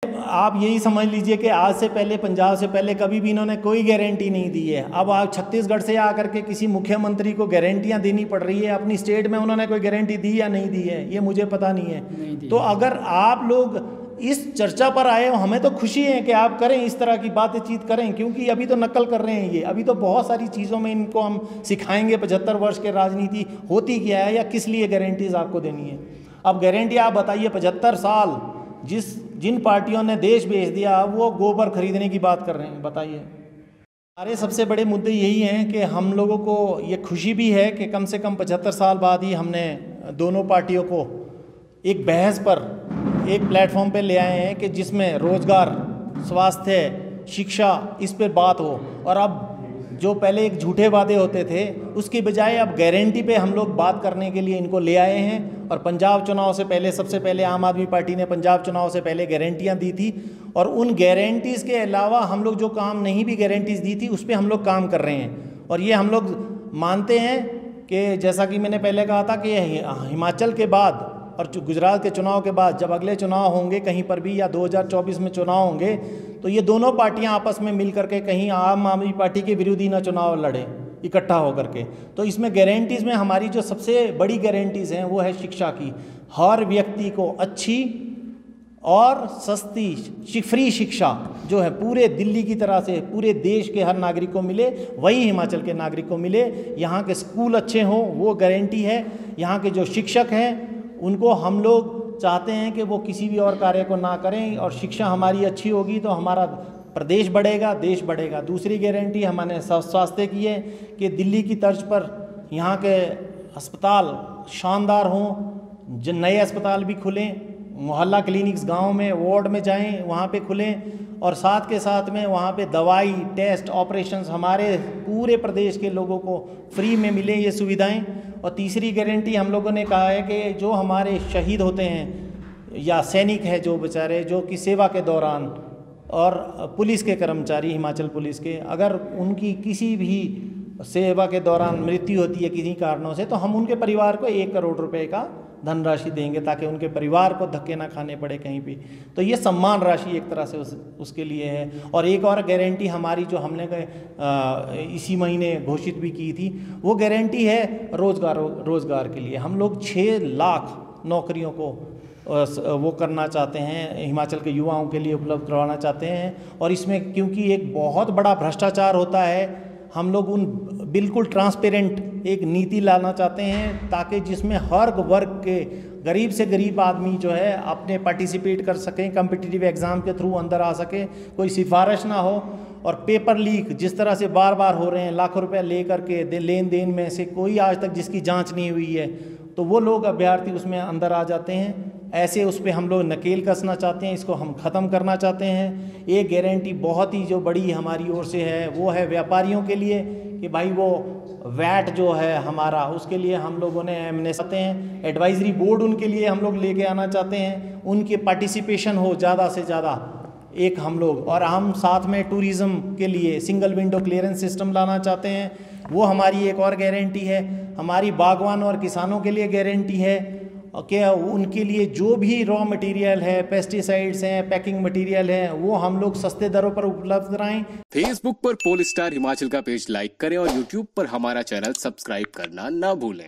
आप यही समझ लीजिए कि आज से पहले, पंजाब से पहले कभी भी इन्होंने कोई गारंटी नहीं दी है। अब आप छत्तीसगढ़ से आकर के किसी मुख्यमंत्री को गारंटियां देनी पड़ रही है। अपनी स्टेट में उन्होंने कोई गारंटी दी या नहीं दी है ये मुझे पता नहीं है। तो अगर आप लोग इस चर्चा पर आए हो, हमें तो खुशी है कि आप करें, इस तरह की बातचीत करें, क्योंकि अभी तो नकल कर रहे हैं ये। अभी तो बहुत सारी चीज़ों में इनको हम सिखाएंगे 75 वर्ष के राजनीति होती क्या है या किस लिए गारंटीज आपको देनी है। अब गारंटी आप बताइए, 75 साल जिन पार्टियों ने देश बेच दिया वो गोबर खरीदने की बात कर रहे हैं, बताइए। हमारे सबसे बड़े मुद्दे यही हैं कि हम लोगों को ये खुशी भी है कि कम से कम 75 साल बाद ही हमने दोनों पार्टियों को एक बहस पर, एक प्लेटफॉर्म पे ले आए हैं कि जिसमें रोज़गार, स्वास्थ्य, शिक्षा, इस पे बात हो। और अब जो पहले एक झूठे वादे होते थे उसकी बजाय अब गारंटी पे हम लोग बात करने के लिए इनको ले आए हैं। और पंजाब चुनाव से पहले, सबसे पहले आम आदमी पार्टी ने पंजाब चुनाव से पहले गारंटियां दी थी, और उन गारंटीज़ के अलावा हम लोग जो काम नहीं भी गारंटीज़ दी थी उस पर हम लोग काम कर रहे हैं। और ये हम लोग मानते हैं कि जैसा कि मैंने पहले कहा था कि हिमाचल के बाद और गुजरात के चुनाव के बाद जब अगले चुनाव होंगे कहीं पर भी, या 2024 में चुनाव होंगे, तो ये दोनों पार्टियां आपस में मिल करके कहीं आम आदमी पार्टी के विरोधी ना चुनाव लड़े इकट्ठा होकर के। तो इसमें गारंटीज़ में हमारी जो सबसे बड़ी गारंटीज़ हैं वो है शिक्षा की। हर व्यक्ति को अच्छी और सस्ती फ्री शिक्षा जो है पूरे दिल्ली की तरह से पूरे देश के हर नागरिक को मिले, वही हिमाचल के नागरिक को मिले। यहाँ के स्कूल अच्छे हों वो गारंटी है। यहाँ के जो शिक्षक हैं उनको हम लोग चाहते हैं कि वो किसी भी और कार्य को ना करें, और शिक्षा हमारी अच्छी होगी तो हमारा प्रदेश बढ़ेगा, देश बढ़ेगा। दूसरी गारंटी हमारे स्वास्थ्य की है कि दिल्ली की तर्ज पर यहाँ के अस्पताल शानदार हों, जो नए अस्पताल भी खुलें, मोहल्ला क्लिनिक्स गांव में, वार्ड में जाएं, वहाँ पे खुलें, और साथ के साथ में वहाँ पे दवाई, टेस्ट, ऑपरेशंस हमारे पूरे प्रदेश के लोगों को फ्री में मिले ये सुविधाएं। और तीसरी गारंटी हम लोगों ने कहा है कि जो हमारे शहीद होते हैं या सैनिक हैं जो बेचारे, जो कि सेवा के दौरान, और पुलिस के कर्मचारी, हिमाचल पुलिस के, अगर उनकी किसी भी सेवा के दौरान मृत्यु होती है किसी कारणों से, तो हम उनके परिवार को 1 करोड़ रुपए का धनराशि देंगे ताकि उनके परिवार को धक्के ना खाने पड़े कहीं भी। तो ये सम्मान राशि एक तरह से उसके लिए है। और एक और गारंटी हमारी जो हमने इसी महीने घोषित भी की थी, वो गारंटी है रोज़गार के लिए। हम लोग 6 लाख नौकरियों को वो करना चाहते हैं, हिमाचल के युवाओं के लिए उपलब्ध करवाना चाहते हैं। और इसमें क्योंकि एक बहुत बड़ा भ्रष्टाचार होता है, हम लोग उन बिल्कुल ट्रांसपेरेंट एक नीति लाना चाहते हैं ताकि जिसमें हर वर्ग के गरीब से गरीब आदमी जो है अपने पार्टिसिपेट कर सकें, कॉम्पिटिटिव एग्ज़ाम के थ्रू अंदर आ सके, कोई सिफारिश ना हो। और पेपर लीक जिस तरह से बार बार हो रहे हैं, लाखों रुपए ले करके लेन देन में से कोई आज तक जिसकी जांच नहीं हुई है, तो वो लोग अभ्यर्थी उसमें अंदर आ जाते हैं। ऐसे उस पर हम लोग नकेल कसना चाहते हैं, इसको हम ख़त्म करना चाहते हैं। एक गारंटी बहुत ही जो बड़ी हमारी ओर से है वो है व्यापारियों के लिए कि भाई वो वैट जो है हमारा, उसके लिए हम लोगों ने चाहते हैं एडवाइजरी बोर्ड उनके लिए हम लोग लेके आना चाहते हैं, उनके पार्टिसिपेशन हो ज़्यादा से ज़्यादा एक हम लोग। और हम साथ में टूरिज़्म के लिए सिंगल विंडो क्लियरेंस सिस्टम लाना चाहते हैं, वो हमारी एक और गारंटी है। हमारी बागवान और किसानों के लिए गारंटी है कि उनके लिए जो भी रॉ मटेरियल है, पेस्टिसाइड्स हैं, पैकिंग मटेरियल है, वो हम लोग सस्ते दरों पर उपलब्ध कराएं। फेसबुक पर पोलस्टार हिमाचल का पेज लाइक करें और यूट्यूब पर हमारा चैनल सब्सक्राइब करना ना भूलें।